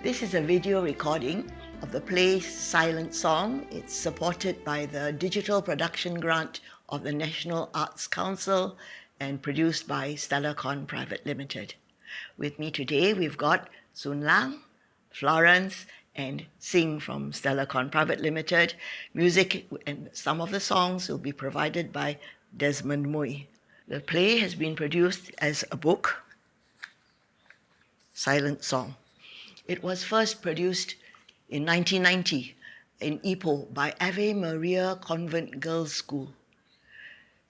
This is a video recording of the play Silent Song. It's supported by the Digital Production Grant of the National Arts Council and produced by Stella Kon Private Limited. With me today, we've got Sun Lang, Florence, and Singh from Stella Kon Private Limited. Music and some of the songs will be provided by Desmond Mui. The play has been produced as a book, Silent Song. It was first produced in 1990 in Ipoh by Ave Maria Convent Girls' School.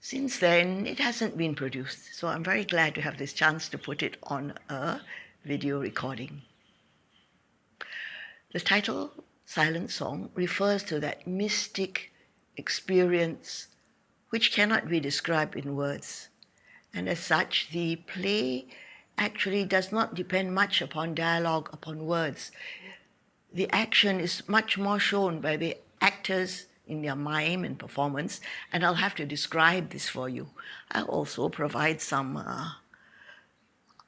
Since then, it hasn't been produced, so I'm very glad to have this chance to put it on a video recording. The title, Silent Song, refers to that mystic experience which cannot be described in words. And as such, the play actually does not depend much upon dialogue, upon words. The action is much more shown by the actors in their mime and performance, and I'll have to describe this for you. I'll also provide some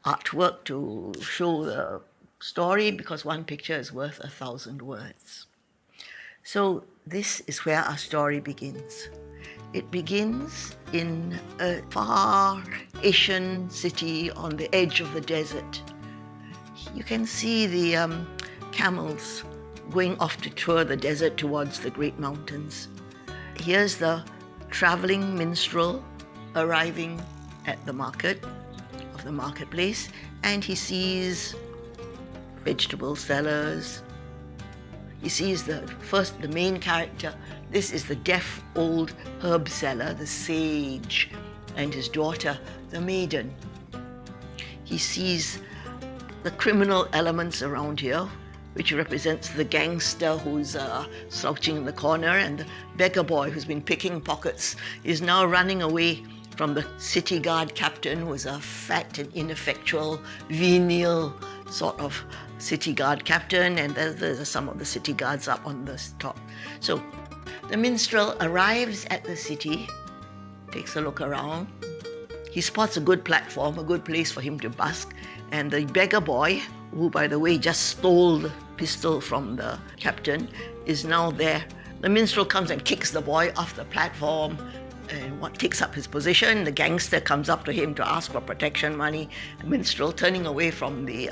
artwork to show the story, because one picture is worth 1,000 words. So this is where our story begins. It begins in a far Asian city on the edge of the desert. You can see the camels going off to tour the desert towards the great mountains. Here's the traveling minstrel arriving at the marketplace, and he sees vegetable sellers. He sees the main character. This is the deaf old herb seller, the sage, and his daughter, the maiden. He sees the criminal elements around here, which represents the gangster who's slouching in the corner, and the beggar boy who's been picking pockets is now running away from the city guard captain, who is a fat and ineffectual, venial sort of city guard captain, and there's some of the city guards up on the top. So the minstrel arrives at the city, takes a look around. He spots a good platform, a good place for him to busk, and the beggar boy, who, by the way, just stole the pistol from the captain, is now there. The minstrel comes and kicks the boy off the platform and takes up his position. The gangster comes up to him to ask for protection money. The minstrel, turning away from the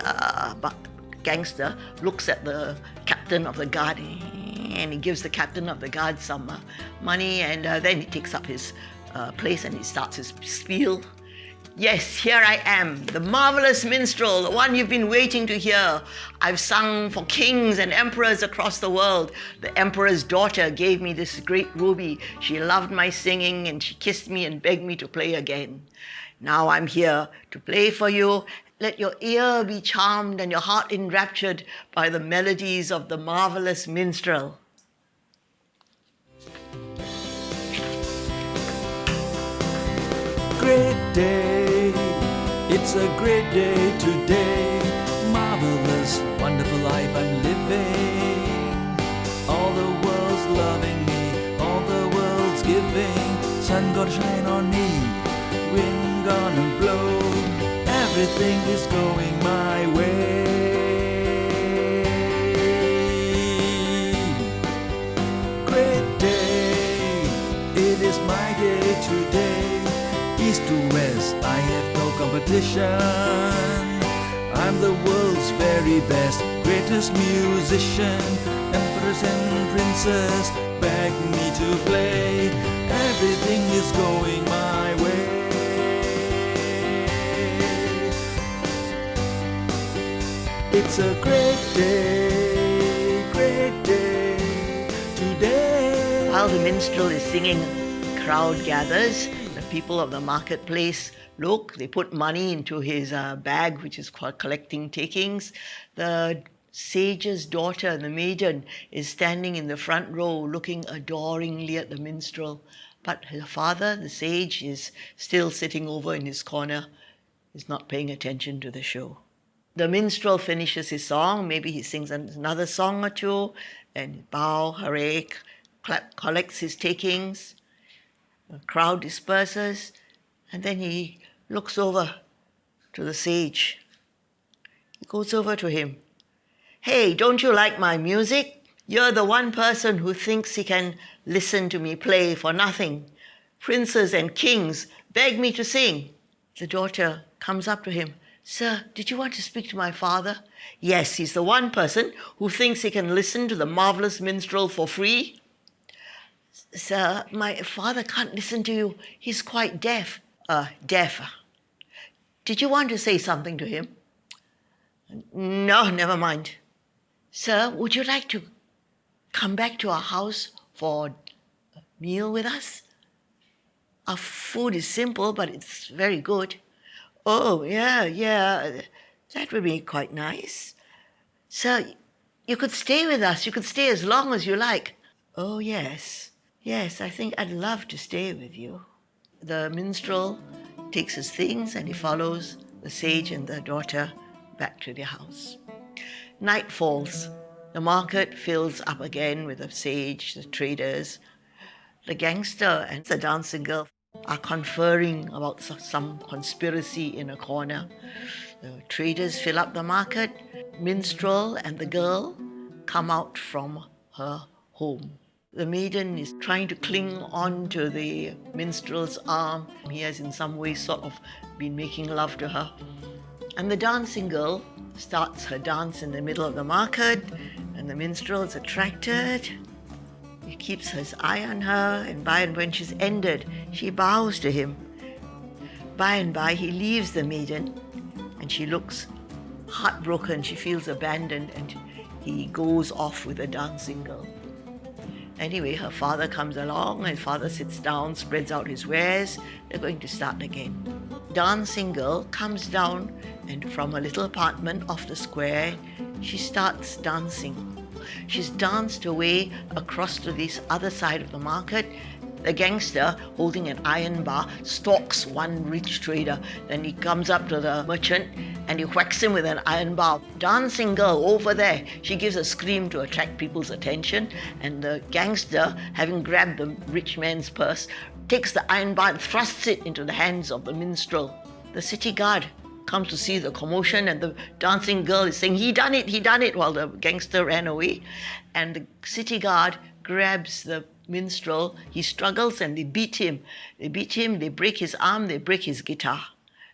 gangster, looks at the captain of the guard, and he gives the captain of the guard some money, and then he takes up his place and he starts his spiel. Yes, here I am, the marvelous minstrel, the one you've been waiting to hear. I've sung for kings and emperors across the world. The emperor's daughter gave me this great ruby. She loved my singing, and she kissed me and begged me to play again. Now I'm here to play for you. Let your ear be charmed and your heart enraptured by the melodies of the marvelous minstrel. Great day, it's a great day today. Marvelous, wonderful life I'm living. All the world's loving me, all the world's giving. Sun gonna shine on me, wind gonna blow. Everything is going my way. Great day, it is my day today. East to west, I have no competition. I'm the world's very best, greatest musician. Emperors and princes beg me to play. Everything is going my way. It's a great day today. While the minstrel is singing, a crowd gathers. People of the marketplace look, they put money into his bag, which is called collecting takings. The sage's daughter, the maiden, is standing in the front row looking adoringly at the minstrel. But her father, the sage, is still sitting over in his corner, is not paying attention to the show. The minstrel finishes his song, maybe he sings another song or two, and bow, hooray, collects his takings. The crowd disperses, and then he looks over to the sage. He goes over to him Hey, don't you like my music? You're the one person who thinks he can listen to me play for nothing. Princes and kings beg me to sing. The daughter comes up to him. Sir, did you want to speak to my father? Yes, he's the one person who thinks he can listen to the marvelous minstrel for free. Sir, my father can't listen to you. He's quite deaf. Deaf. Did you want to say something to him? No, never mind. Sir, would you like to come back to our house for a meal with us? Our food is simple, but it's very good. Oh, yeah, that would be quite nice. Sir, you could stay with us. You could stay as long as you like. Oh, yes, I think I'd love to stay with you. The minstrel takes his things and he follows the sage and the daughter back to their house. Night falls. The market fills up again with the sage, the traders. The gangster and the dancing girl are conferring about some conspiracy in a corner. The traders fill up the market. Minstrel and the girl come out from her home. The maiden is trying to cling on to the minstrel's arm. He has in some way sort of been making love to her. And the dancing girl starts her dance in the middle of the market, and the minstrel is attracted. He keeps his eye on her, and by and when she's ended, she bows to him. By and by, he leaves the maiden, and she looks heartbroken. She feels abandoned, and he goes off with the dancing girl. Anyway, her father comes along, and father sits down, spreads out his wares. They're going to start again. Dancing girl comes down, and from a little apartment off the square, she starts dancing. She's danced away across to this other side of the market. The gangster, holding an iron bar, stalks one rich trader. Then he comes up to the merchant and he whacks him with an iron bar. Dancing girl over there, she gives a scream to attract people's attention, and the gangster, having grabbed the rich man's purse, takes the iron bar and thrusts it into the hands of the minstrel. The city guard comes to see the commotion, and the dancing girl is saying, he done it, while the gangster ran away. And the city guard grabs the minstrel. He struggles and they beat him. They break his arm, they break his guitar,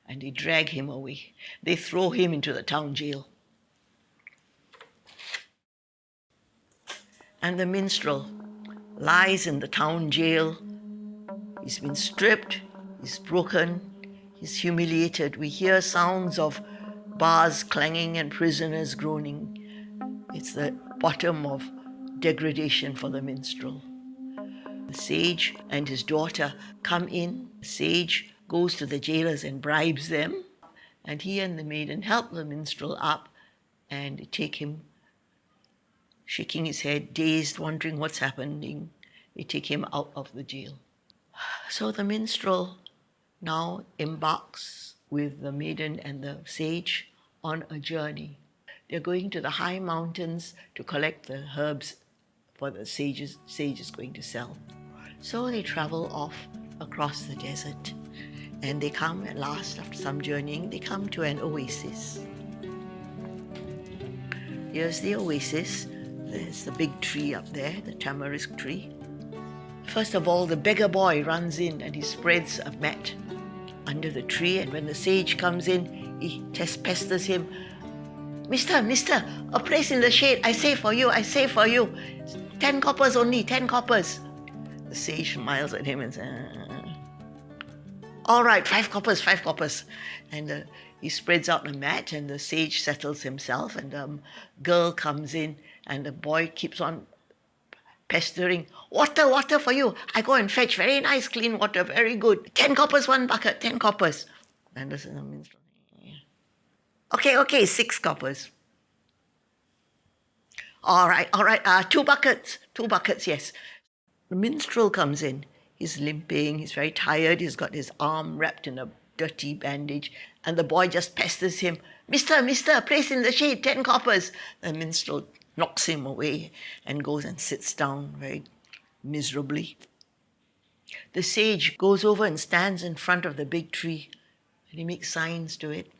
and they drag him away. They throw him into the town jail. And the minstrel lies in the town jail. He's been stripped, he's broken, he's humiliated. We hear sounds of bars clanging and prisoners groaning. It's the bottom of degradation for the minstrel. The sage and his daughter come in. The sage goes to the jailers and bribes them, and he and the maiden help the minstrel up and take him, shaking his head, dazed, wondering what's happening. They take him out of the jail. So the minstrel now embarks with the maiden and the sage on a journey. They're going to the high mountains to collect the herbs for the sage is going to sell. So they travel off across the desert, and they come at last, after some journeying, they come to an oasis. Here's the oasis. There's the big tree up there, the tamarisk tree. First of all, the beggar boy runs in and he spreads a mat under the tree, and when the sage comes in, he pesters him. Mister, a place in the shade, I say for you. 10 coppers only, 10 coppers. The sage smiles at him and says, all right, 5 coppers. And he spreads out the mat, and the sage settles himself, and the girl comes in, and the boy keeps on pestering. Water for you. I go and fetch very nice, clean water, very good. 10 coppers, 1 bucket, 10 coppers. And this is the minstrel. Okay, 6 coppers. All right, 2 buckets, yes. The minstrel comes in. He's limping, he's very tired, he's got his arm wrapped in a dirty bandage, and the boy just pesters him. Mister, place in the shade, 10 coppers. The minstrel knocks him away and goes and sits down very miserably. The sage goes over and stands in front of the big tree, and he makes signs to it.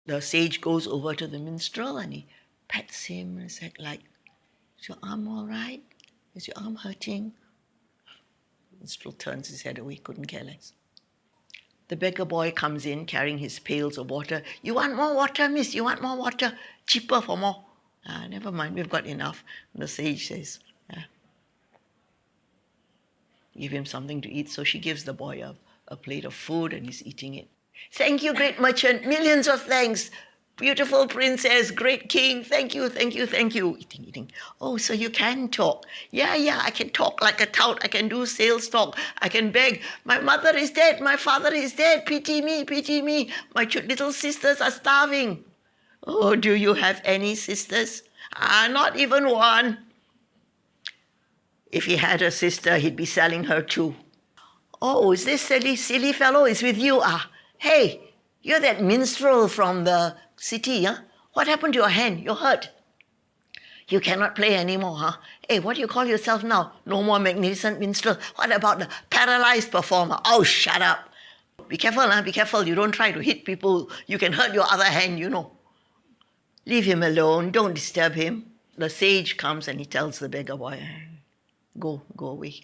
The sage goes over to the minstrel and he pets him and said, is your arm all right? Is your arm hurting? The minstrel turns his head away, couldn't care less. The beggar boy comes in carrying his pails of water. You want more water, miss? You want more water? Cheaper for more. Never mind, we've got enough. And the sage says, give him something to eat. So she gives the boy a plate of food and he's eating it. Thank you, great merchant. Millions of thanks. Beautiful princess, great king. Thank you, thank you, thank you. Eating. Oh, so you can talk. Yeah, I can talk like a tout. I can do sales talk. I can beg. My mother is dead. My father is dead. Pity me, pity me. My little sisters are starving. Oh, do you have any sisters? Not even one. If he had a sister, he'd be selling her too. Oh, is this silly fellow is with you? Hey, you're that minstrel from the city, huh? What happened to your hand? You're hurt. You cannot play anymore, huh? Hey, what do you call yourself now? No more magnificent minstrel. What about the paralyzed performer? Oh, shut up. Be careful, huh? Be careful. You don't try to hit people. You can hurt your other hand, you know. Leave him alone. Don't disturb him. The sage comes and he tells the beggar boy, go away.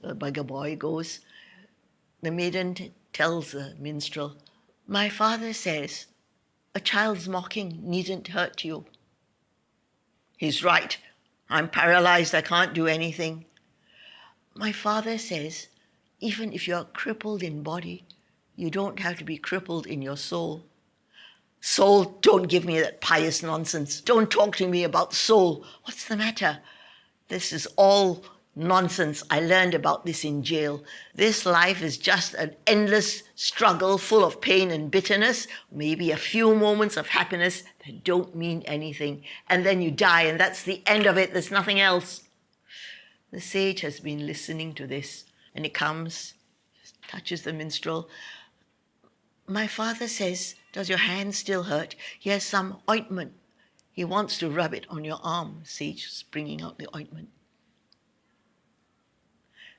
The beggar boy goes. The maiden tells the minstrel, my father says a child's mocking needn't hurt you. He's right. I'm paralyzed. I can't do anything. My father says even if you're crippled in body, you don't have to be crippled in your soul. Soul, don't give me that pious nonsense. Don't talk to me about soul. What's the matter? This is all nonsense. I learned about this in jail. This life is just an endless struggle full of pain and bitterness, maybe a few moments of happiness that don't mean anything. And then you die, and that's the end of it. There's nothing else. The sage has been listening to this, and he comes, touches the minstrel. My father says, does your hand still hurt? He has some ointment. He wants to rub it on your arm. Sage is bringing out the ointment.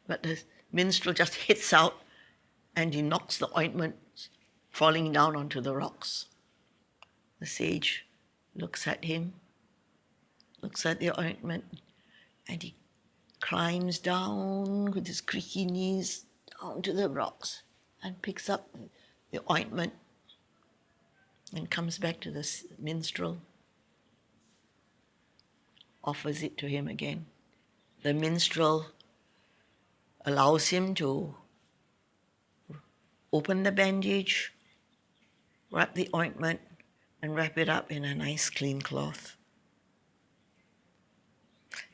But the minstrel just hits out and he knocks the ointment falling down onto the rocks. The sage looks at him, looks at the ointment, and he climbs down with his creaky knees down to the rocks and picks up the ointment and comes back to the minstrel, offers it to him again. The minstrel allows him to open the bandage, wrap the ointment, and wrap it up in a nice clean cloth.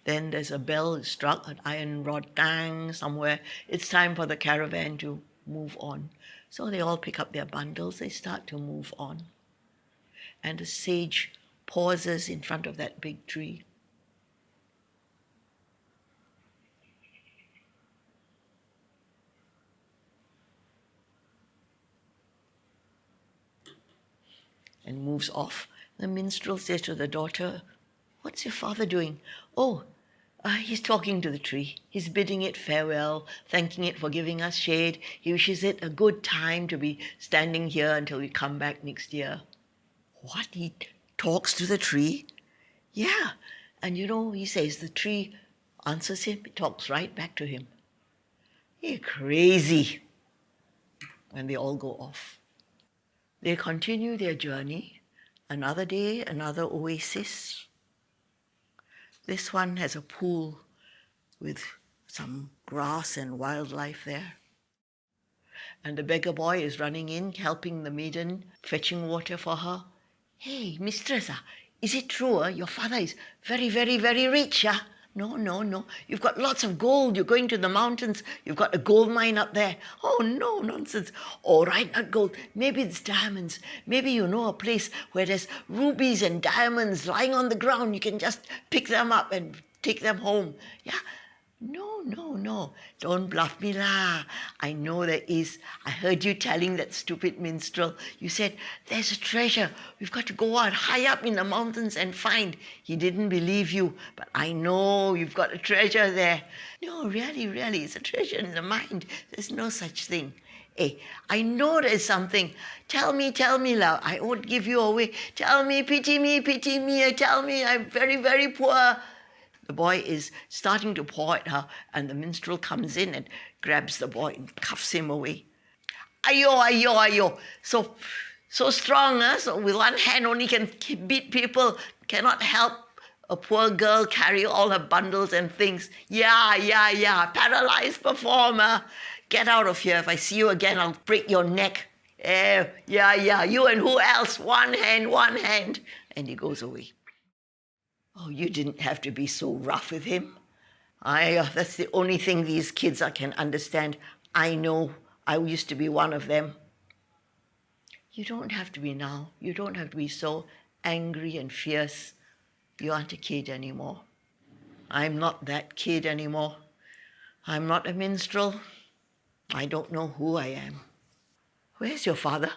Then there's a bell struck, an iron rod, tang, somewhere. It's time for the caravan to move on. So they all pick up their bundles, they start to move on. And the sage pauses in front of that big tree. And moves off. The minstrel says to the daughter, what's your father doing? He's talking to the tree. He's bidding it farewell, thanking it for giving us shade. He wishes it a good time to be standing here until we come back next year. What? He talks to the tree? Yeah. And he says the tree answers him. It talks right back to him. You're crazy. And they all go off. They continue their journey. Another day, another oasis. This one has a pool with some grass and wildlife there. And the beggar boy is running in, helping the maiden, fetching water for her. Hey, mistress, is it true your father is very, very, very rich? No. You've got lots of gold. You're going to the mountains. You've got a gold mine up there. Oh, no, nonsense. All right, not gold. Maybe it's diamonds. Maybe you know a place where there's rubies and diamonds lying on the ground. You can just pick them up and take them home. Yeah. No. Don't bluff me lah. I know there is. I heard you telling that stupid minstrel. You said, there's a treasure. We've got to go out high up in the mountains and find. He didn't believe you, but I know you've got a treasure there. No, really, it's a treasure in the mind. There's no such thing. Hey, I know there's something. Tell me, love. I won't give you away. Tell me, pity me, tell me I'm very, very poor. The boy is starting to paw at her, and the minstrel comes in and grabs the boy and cuffs him away. Ayo. So strong, huh? So with one hand only can beat people, cannot help a poor girl carry all her bundles and things. Yeah. Paralyzed performer. Get out of here. If I see you again, I'll break your neck. Yeah. You and who else? One hand. And he goes away. Oh, you didn't have to be so rough with him. That's the only thing these kids can understand. I know. I used to be one of them. You don't have to be now. You don't have to be so angry and fierce. You aren't a kid anymore. I'm not that kid anymore. I'm not a minstrel. I don't know who I am. Where's your father?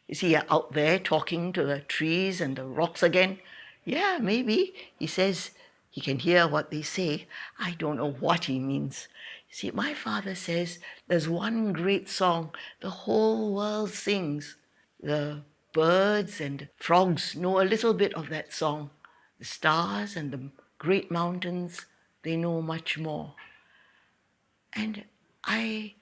Is he out there talking to the trees and the rocks again? Yeah, maybe. He says he can hear what they say. I don't know what he means. See, my father says there's one great song the whole world sings. The birds and frogs know a little bit of that song. The stars and the great mountains, they know much more. And I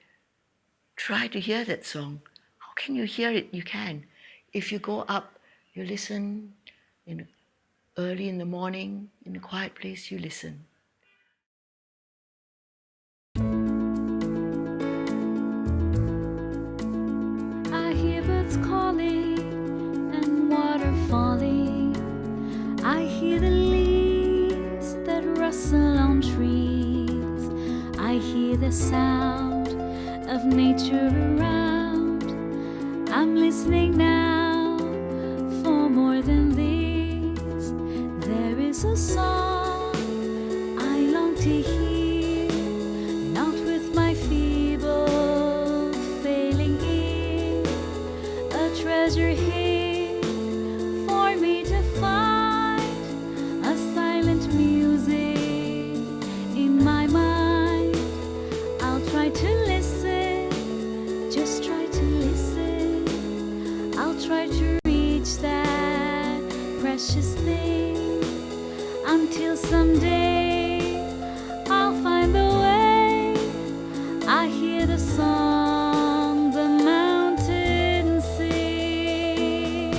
try to hear that song. How can you hear it? You can. If you go up, you listen. Early in the morning, in a quiet place, you listen. I hear birds calling and water falling. I hear the leaves that rustle on trees. I hear the sound of nature around. I'm listening now for more than these. There is a song I long to hear, not with my feeble failing ear. A treasure hid for me to find, a silent music in my mind. I'll try to listen, just try to listen. I'll try to reach that precious thing, until someday I'll find the way. I hear the song the mountains sing.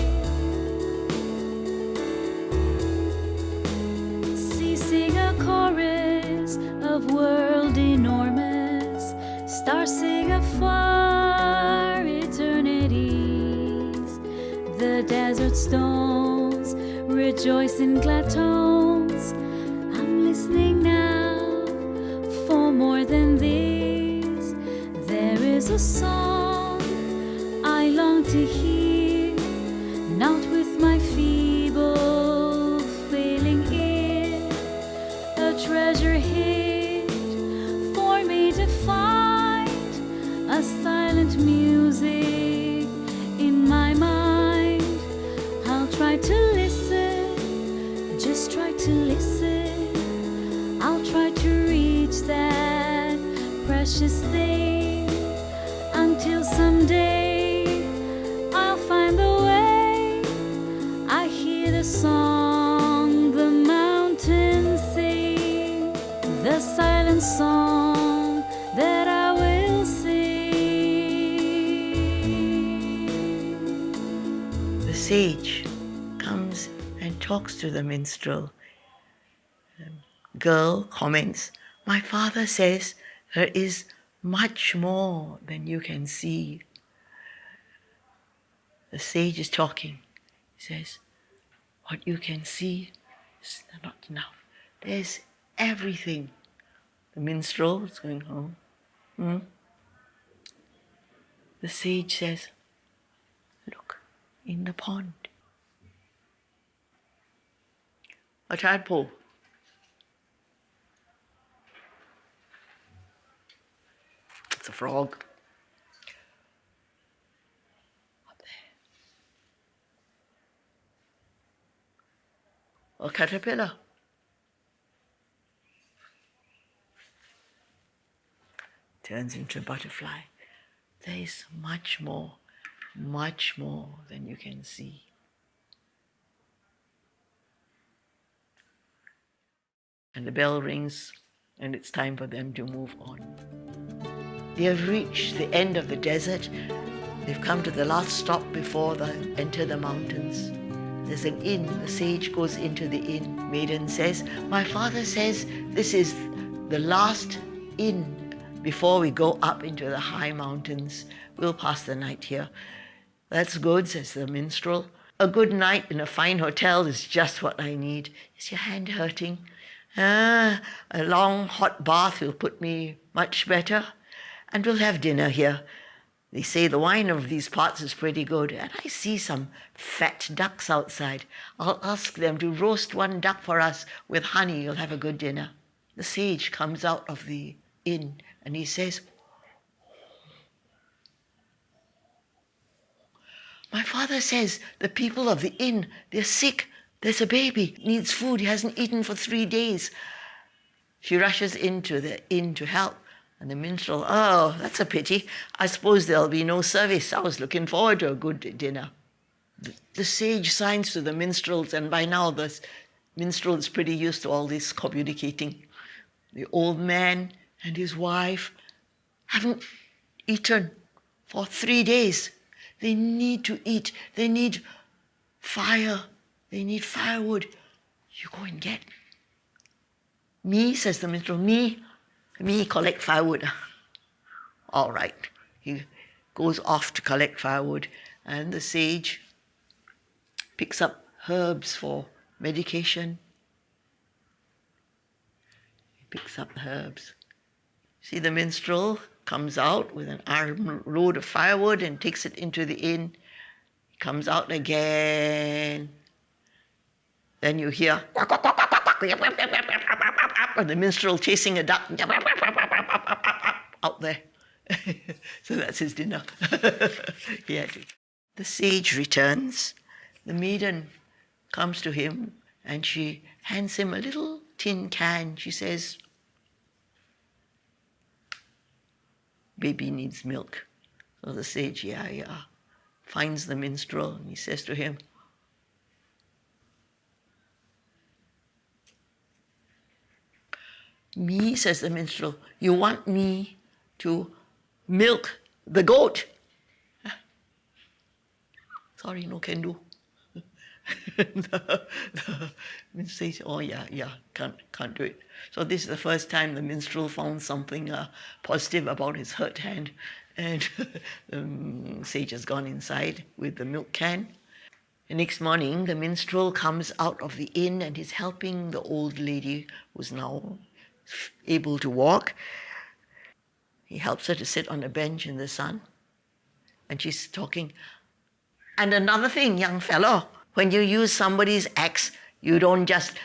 Sing a chorus of world enormous, stars sing afar eternities. The desert stones rejoice in glad tones. I'm listening now for more than this. There is a song I long to hear, not with my feeble failing ear. A treasure hid for me to find, a silent music in my mind. I'll try to listen, just try to listen. I'll try to reach that precious thing, until someday I'll find the way. I hear the song the mountains sing, the silent song that I will sing. The sage comes and talks to the minstrel. The girl comments, my father says there is much more than you can see. The sage is talking. He says, what you can see is not enough. There's everything. The minstrel is going home. The sage says, look in the pond. A tadpole. It's a frog. Up there. A caterpillar. Turns into a butterfly. there is much more than you can see. And the bell rings, and it's time for them to move on. They have reached the end of the desert. They've come to the last stop before they enter the mountains. There's an inn. The sage goes into the inn. Maiden says, "My father says this is the last inn before we go up into the high mountains. We'll pass the night here." "That's good," says the minstrel. "A good night in a fine hotel is just what I need." "Is your hand hurting?" "A long hot bath will put me much better. And we'll have dinner here. They say the wine of these parts is pretty good, and I see some fat ducks outside. I'll ask them to roast one duck for us with honey. You'll have a good dinner." The sage comes out of the inn and he says, "My father says the people of the inn, they're sick. There's a baby, needs food, he hasn't eaten for 3 days. She rushes into the inn to help. And the minstrel, "Oh, that's a pity. I suppose there'll be no service. I was looking forward to a good dinner." The sage signs to the minstrels, and by now the minstrel is pretty used to all this communicating. The old man and his wife haven't eaten for 3 days. They need to eat. They need fire. They need firewood. "You go and get." "Me," says the minstrel, me collect firewood." All right. He goes off to collect firewood, and the sage picks up herbs for medication. He picks up the herbs. See, the minstrel comes out with an armload of firewood and takes it into the inn. He comes out again. Then you hear, and the minstrel chasing a duck out there. So that's his dinner. Yeah. The sage returns. The maiden comes to him and she hands him a little tin can. She says, "Baby needs milk." So the sage, yeah, finds the minstrel and he says to him, "Me," says the minstrel, "you want me to milk the goat?" "Sorry, no can do." The minstrel says, "Oh yeah, can't do it." So this is the first time the minstrel found something positive about his hurt hand, and the sage has gone inside with the milk can. The next morning, the minstrel comes out of the inn and is helping the old lady who's now able to walk. He helps her to sit on a bench in the sun, and she's talking. "And another thing, young fellow, when you use somebody's axe, you don't just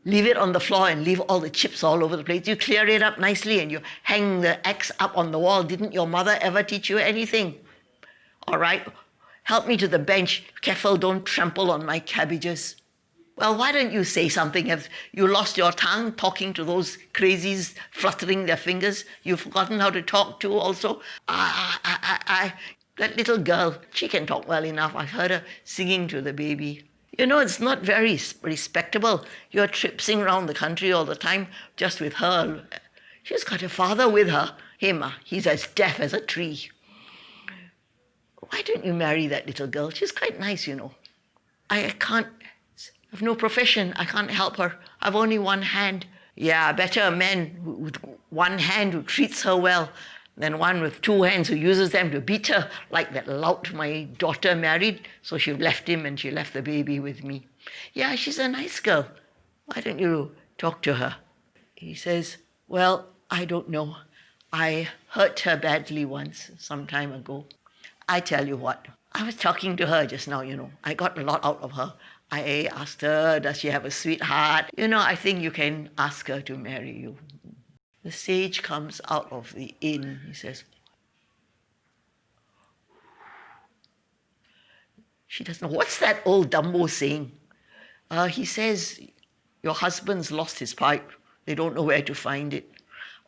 leave it on the floor and leave all the chips all over the place. You clear it up nicely and you hang the axe up on the wall. Didn't your mother ever teach you anything? All right, help me to the bench. Careful, don't trample on my cabbages." "Well, why don't you say something? Have you lost your tongue talking to those crazies, fluttering their fingers? You've forgotten how to talk too also?" That little girl, she can talk well enough. I've heard her singing to the baby." "You know, it's not very respectable. You're tripsing around the country all the time just with her. She's got a father with her. He's as deaf as a tree. Why don't you marry that little girl? She's quite nice, you know." I have no profession. I can't help her. I've only one hand." "Yeah, better a man with one hand who treats her well than one with 2 hands who uses them to beat her, like that lout my daughter married. So she left him and she left the baby with me." "Yeah, she's a nice girl. Why don't you talk to her?" He says, "Well, I don't know. I hurt her badly once, some time ago. I tell you what, I was talking to her just now, you know. I got a lot out of her. I asked her, does she have a sweetheart? You know, I think you can ask her to marry you." The sage comes out of the inn. He says, she doesn't know. "What's that old Dumbo saying?" He says, "Your husband's lost his pipe. They don't know where to find it."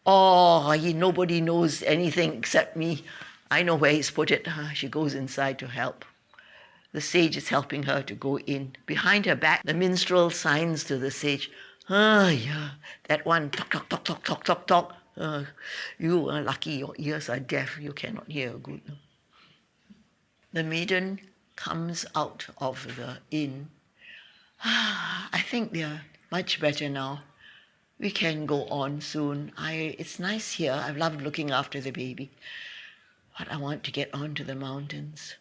"Oh, nobody knows anything except me. I know where he's put it. She goes inside to help. The sage is helping her to go in. Behind her back, the minstrel signs to the sage, yeah, that one, talk, talk, talk, talk, talk, talk, talk. You are lucky your ears are deaf, you cannot hear good. The maiden comes out of the inn. I think they're much better now. We can go on soon. It's nice here. I've loved looking after the baby. But I want to get on to the mountains.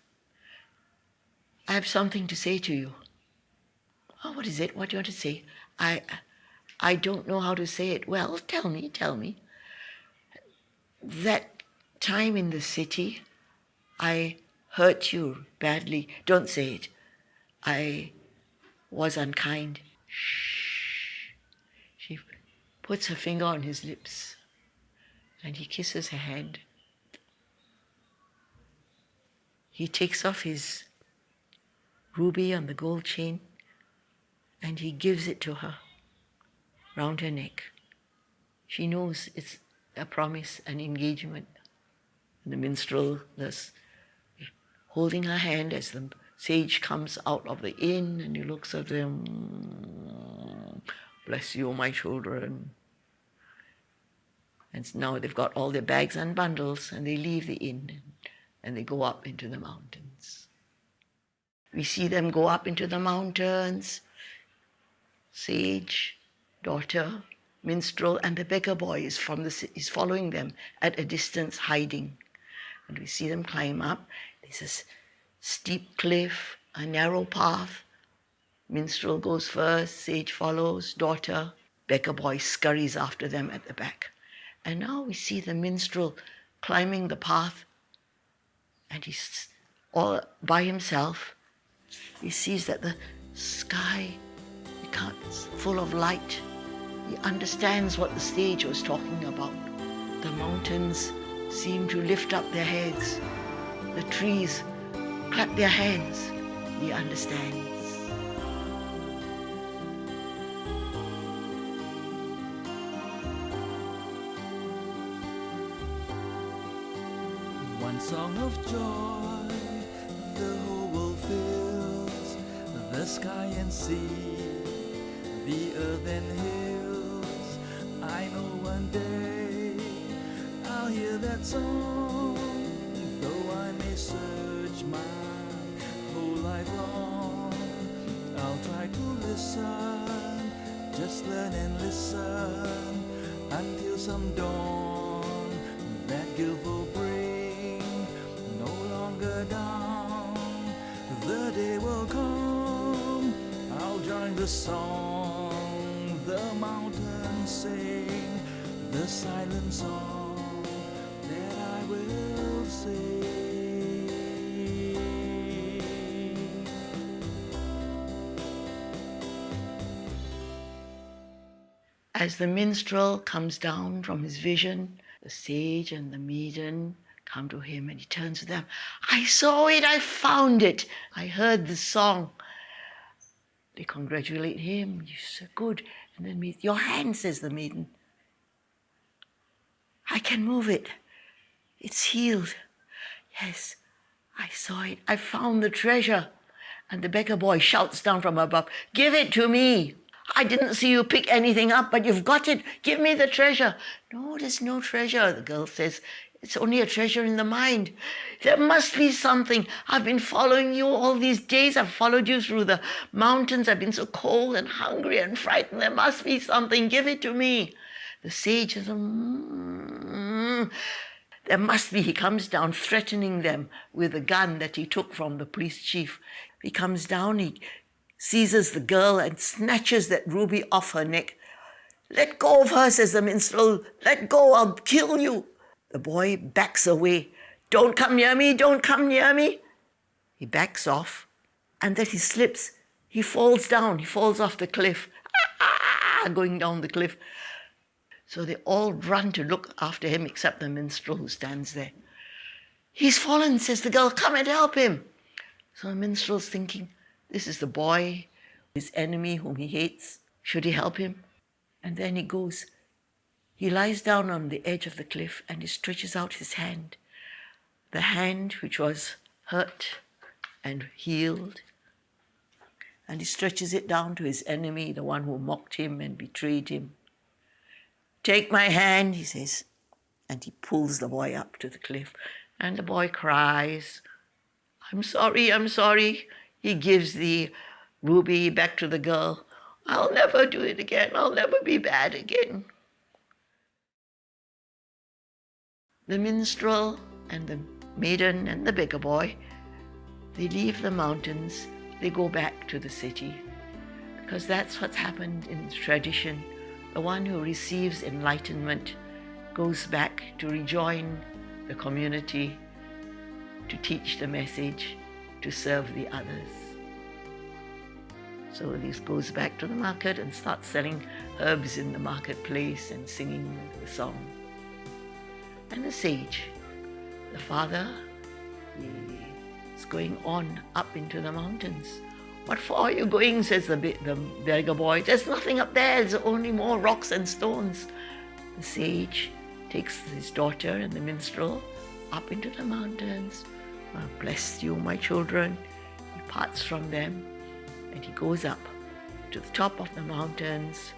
I have something to say to you. Oh, what is it? What do you want to say? I don't know how to say it. Well, tell me. That time in the city, I hurt you badly. Don't say it. I was unkind. Shh. She puts her finger on his lips and he kisses her hand. He takes off his ruby on the gold chain and he gives it to her round her neck. She knows it's a promise, an engagement. And the minstrel is holding her hand as the sage comes out of the inn and he looks at them. Bless you, my children. And now they've got all their bags and bundles and they leave the inn and they go up into the mountains. We see them go up into the mountains. Sage, daughter, minstrel, and the beggar boy is following them at a distance, hiding. And we see them climb up. There's a steep cliff, a narrow path. Minstrel goes first, sage follows, daughter, beggar boy scurries after them at the back. And now we see the minstrel climbing the path, and he's all by himself. He sees that the sky becomes full of light. He understands what the sage was talking about. The mountains seem to lift up their heads. The trees clap their hands. He understands. One song of joy, the whole world fills, the sky and sea, the earth and hills. I know one day I'll hear that song, though I may search my whole life long. I'll try to listen, just learn and listen, until some dawn that guilt will bring no longer down. The day will come, I'll join the song the mountains sing, the silent song that I will sing. As the minstrel comes down from his vision, the sage and the maiden come to him and he turns to them. I saw it, I found it. I heard the song. They congratulate him. You're so good. And then your hand, says the maiden. I can move it. It's healed. Yes, I saw it. I found the treasure. And the beggar boy shouts down from above, give it to me. I didn't see you pick anything up, but you've got it. Give me the treasure. No, there's no treasure, the girl says. It's only a treasure in the mind. There must be something. I've been following you all these days. I've followed you through the mountains. I've been so cold and hungry and frightened. There must be something. Give it to me. The sage says, There must be. He comes down threatening them with a gun that he took from the police chief. He comes down, he seizes the girl and snatches that ruby off her neck. Let go of her, says the minstrel. Let go, I'll kill you. The boy backs away. Don't come near me, don't come near me. He backs off and then he slips. He falls down, he falls off the cliff, going down the cliff. So they all run to look after him except the minstrel who stands there. He's fallen, says the girl, come and help him. So the minstrel's thinking, this is the boy, his enemy whom he hates. Should he help him? And then he goes. He lies down on the edge of the cliff and he stretches out his hand. the hand which was hurt and healed, and he stretches it down to his enemy, the one who mocked him and betrayed him. "Take my hand," he says, and he pulls the boy up to the cliff, and the boy cries, I'm sorry. He gives the ruby back to the girl. "I'll never do it again. I'll never be bad again." The minstrel and the maiden and the bigger boy, they leave the mountains, they go back to the city, because that's what's happened in tradition. The one who receives enlightenment goes back to rejoin the community, to teach the message, to serve the others. So this goes back to the market and starts selling herbs in the marketplace and singing the song. And the sage, the father, is going on up into the mountains. "What for are you going?" says the beggar boy. "There's nothing up there. There's only more rocks and stones." The sage takes his daughter and the minstrel up into the mountains. "Bless you, my children." He parts from them and he goes up to the top of the mountains,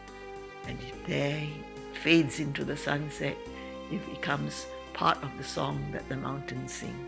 and there he fades into the sunset. It becomes part of the song that the mountains sing.